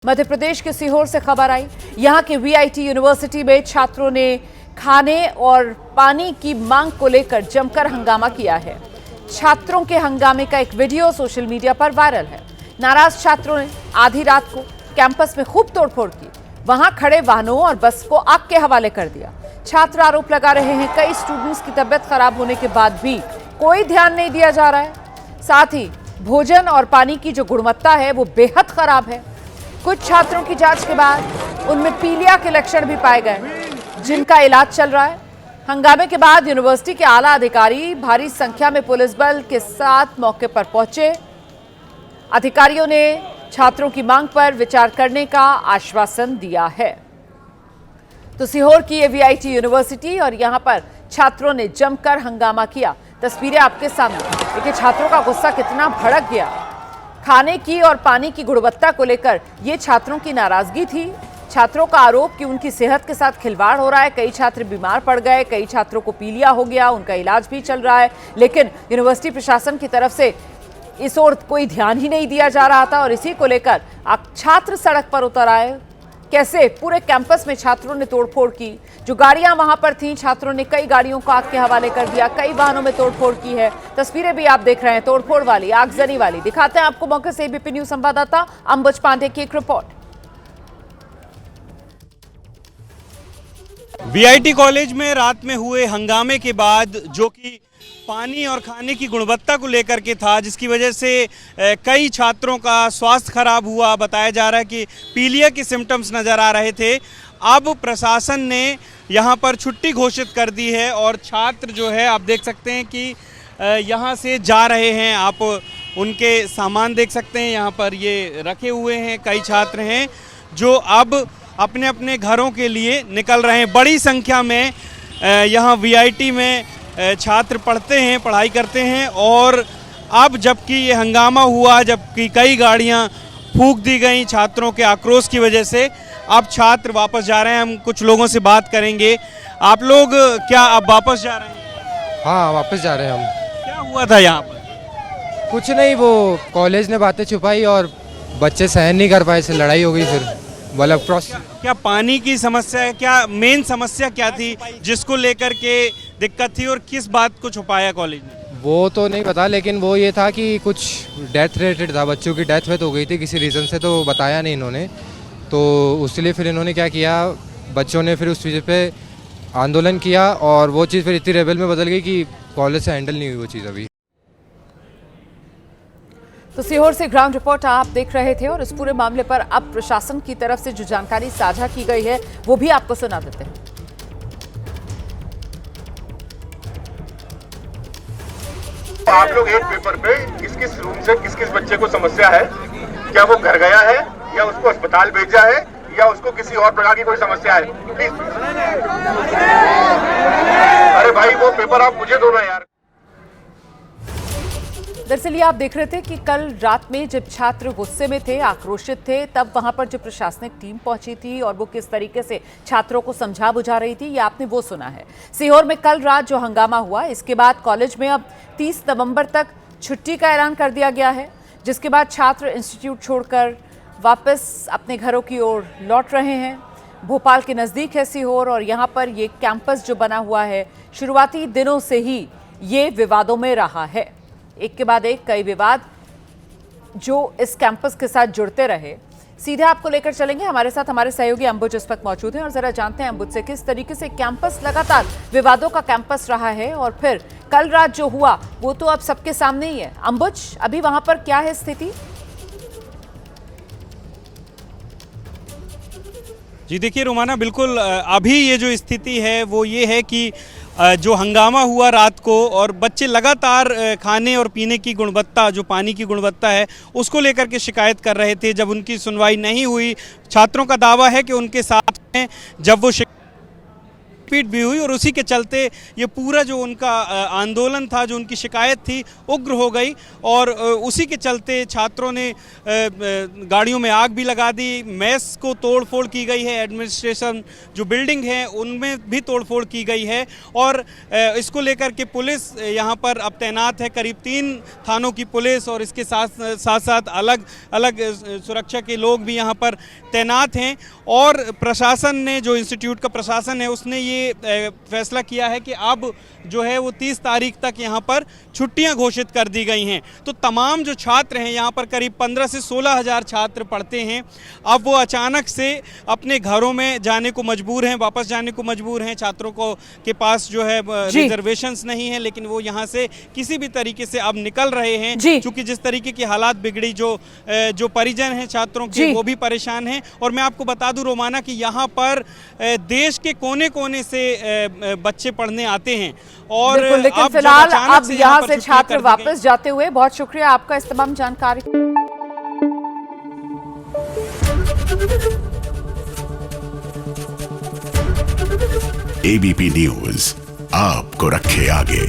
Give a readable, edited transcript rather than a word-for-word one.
मध्य प्रदेश के सीहोर से खबर आई। यहां के वीआईटी यूनिवर्सिटी में छात्रों ने खाने और पानी की मांग को लेकर जमकर हंगामा किया है। छात्रों के हंगामे का एक वीडियो सोशल मीडिया पर वायरल है। नाराज छात्रों ने आधी रात को कैंपस में खूब तोड़फोड़ की, वहां खड़े वाहनों और बस को आग के हवाले कर दिया। छात्र आरोप लगा रहे हैं कई स्टूडेंट्स की तबीयत खराब होने के बाद भी कोई ध्यान नहीं दिया जा रहा है। साथ ही भोजन और पानी की जो गुणवत्ता है वो बेहद खराब है। कुछ छात्रों की जांच के बाद उनमें पीलिया के लक्षण भी पाए गए, जिनका इलाज चल रहा है। हंगामे के बाद यूनिवर्सिटी के आला अधिकारी भारी संख्या में पुलिस बल के साथ मौके पर पहुंचे। अधिकारियों ने छात्रों की मांग पर विचार करने का आश्वासन दिया है। तो सीहोर की ये वीआईटी यूनिवर्सिटी और यहां पर छात्रों ने जमकर हंगामा किया। तस्वीरें आपके सामने। देखिए छात्रों का गुस्सा कितना भड़क गया। खाने की और पानी की गुणवत्ता को लेकर ये छात्रों की नाराजगी थी। छात्रों का आरोप कि उनकी सेहत के साथ खिलवाड़ हो रहा है। कई छात्र बीमार पड़ गए, कई छात्रों को पीलिया हो गया, उनका इलाज भी चल रहा है। लेकिन यूनिवर्सिटी प्रशासन की तरफ से इस ओर कोई ध्यान ही नहीं दिया जा रहा था और इसी को लेकर छात्र सड़क पर उतर आए। कैसे पूरे कैंपस में छात्रों ने तोड़फोड़ की। जो गाड़ियां वहां पर थीं, छात्रों ने कई गाड़ियों को आग के हवाले कर दिया, कई वाहनों में तोड़फोड़ की है। तस्वीरें भी आप देख रहे हैं तोड़फोड़ वाली, आगजनी वाली। दिखाते हैं आपको मौके से एबीपी न्यूज संवाददाता अंबुज पांडे की एक रिपोर्ट। वीआईटी कॉलेज में रात में हुए हंगामे के बाद जो कि पानी और खाने की गुणवत्ता को लेकर के था, जिसकी वजह से कई छात्रों का स्वास्थ्य खराब हुआ। बताया जा रहा है कि पीलिया के सिम्टम्स नज़र आ रहे थे। अब प्रशासन ने यहाँ पर छुट्टी घोषित कर दी है और छात्र जो है आप देख सकते हैं कि यहाँ से जा रहे हैं। आप उनके सामान देख सकते हैं, यहाँ पर ये रखे हुए हैं। कई छात्र हैं जो अब अपने अपने घरों के लिए निकल रहे हैं। बड़ी संख्या में यहाँ वीआईटी में छात्र पढ़ते हैं, पढ़ाई करते हैं और अब जबकि ये हंगामा हुआ, जबकि कई गाड़ियां फूंक दी गई छात्रों के आक्रोश की वजह से, अब छात्र वापस जा रहे हैं। हम कुछ लोगों से बात करेंगे। आप लोग क्या अब वापस जा रहे हैं? हाँ, वापस जा रहे हैं हम। क्या हुआ था यहाँ पर? कुछ नहीं, वो कॉलेज ने बातें छुपाई और बच्चे सहन नहीं कर पाए, से लड़ाई हो गई। फिर मतलब क्या पानी की समस्या है? क्या मेन समस्या क्या थी जिसको लेकर के दिक्कत थी और किस बात को छुपाया कॉलेज ने? वो तो नहीं पता, लेकिन वो ये था कि कुछ डेथ रिलेटेड था, बच्चों की डेथ वेथ हो गई थी किसी रीज़न से, तो बताया नहीं इन्होंने। तो उसके फिर इन्होंने क्या किया, बच्चों ने फिर उस चीज़ पे आंदोलन किया और वो चीज़ फिर इतनी रेबल में बदल गई कि कॉलेज से हैंडल नहीं हुई वो चीज़ अभी। तो सीहोर से ग्राउंड रिपोर्ट आप देख रहे थे और इस पूरे मामले पर अब प्रशासन की तरफ से जो जानकारी साझा की गई है वो भी आपको सुना देते हैं। आप लोग एक पेपर पे किस किस रूम से किस किस बच्चे को समस्या है, क्या वो घर गया है या उसको अस्पताल भेजा है या उसको किसी और प्रकार की कोई समस्या है, प्लीज। अरे भाई वो पेपर आप मुझे दो ना यार। दरअसल ये आप देख रहे थे कि कल रात में जब छात्र गुस्से में थे, आक्रोशित थे, तब वहां पर जो प्रशासनिक टीम पहुंची थी और वो किस तरीके से छात्रों को समझा बुझा रही थी, ये आपने वो सुना है। सीहोर में कल रात जो हंगामा हुआ, इसके बाद कॉलेज में अब 30 नवंबर तक छुट्टी का ऐलान कर दिया गया है, जिसके बाद छात्र इंस्टीट्यूट छोड़कर वापस अपने घरों की ओर लौट रहे हैं। भोपाल के नज़दीक है सीहोर और यहाँ पर ये कैंपस जो बना हुआ है, शुरुआती दिनों से ही ये विवादों में रहा है। एक के बाद एक कई विवाद जो इस कैंपस के साथ जुड़ते रहे। सीधे आपको लेकर चलेंगे, हमारे साथ हमारे सहयोगी अंबुज इस वक्त मौजूद हैं और जरा जानते हैं अंबुज से किस तरीके से कैंपस लगातार विवादों का कैंपस रहा है और फिर कल रात जो हुआ वो तो अब सबके सामने ही है। अंबुज, अभी वहां पर क्या है स्थिति? जी देखिए रोमाना, बिल्कुल अभी ये जो स्थिति है वो ये है कि जो हंगामा हुआ रात को और बच्चे लगातार खाने और पीने की गुणवत्ता, जो पानी की गुणवत्ता है उसको लेकर के शिकायत कर रहे थे। जब उनकी सुनवाई नहीं हुई, छात्रों का दावा है कि उनके साथ में जब वो मारपीट भी हुई और उसी के चलते ये पूरा जो उनका आंदोलन था, जो उनकी शिकायत थी, उग्र हो गई और उसी के चलते छात्रों ने गाड़ियों में आग भी लगा दी। मेस को तोड़फोड़ की गई है, एडमिनिस्ट्रेशन जो बिल्डिंग है उनमें भी तोड़फोड़ की गई है और इसको लेकर के पुलिस यहाँ पर अब तैनात है। करीब 3 थानों की पुलिस और इसके साथ साथ अलग अलग सुरक्षा के लोग भी यहाँ पर तैनात हैं और प्रशासन ने, जो इंस्टीट्यूट का प्रशासन है, उसने ये फैसला किया है कि अब जो है वो 30 तारीख तक यहाँ पर छुट्टियां घोषित कर दी गई हैं। तो तमाम जो छात्र हैं यहाँ पर, करीब 15 से 16 हज़ार छात्र पढ़ते हैं, अब वो अचानक से अपने घरों में जाने को मजबूर हैं, वापस जाने को मजबूर हैं। छात्रों को के पास जो है रिजर्वेशंस नहीं है, लेकिन वो यहाँ से किसी भी तरीके से अब निकल रहे हैं, क्योंकि जिस तरीके की हालात बिगड़ी, जो परिजन हैं छात्रों के वो भी परेशान हैं। और मैं आपको बता दूं रोमाना कि यहाँ पर देश के कोने कोने से बच्चे पढ़ने आते हैं और लेकिन फिलहाल अब यहाँ से छात्र वापस जाते हुए, बहुत शुक्रिया आपका इस तमाम जानकारी। एबीपी न्यूज आपको रखे आगे।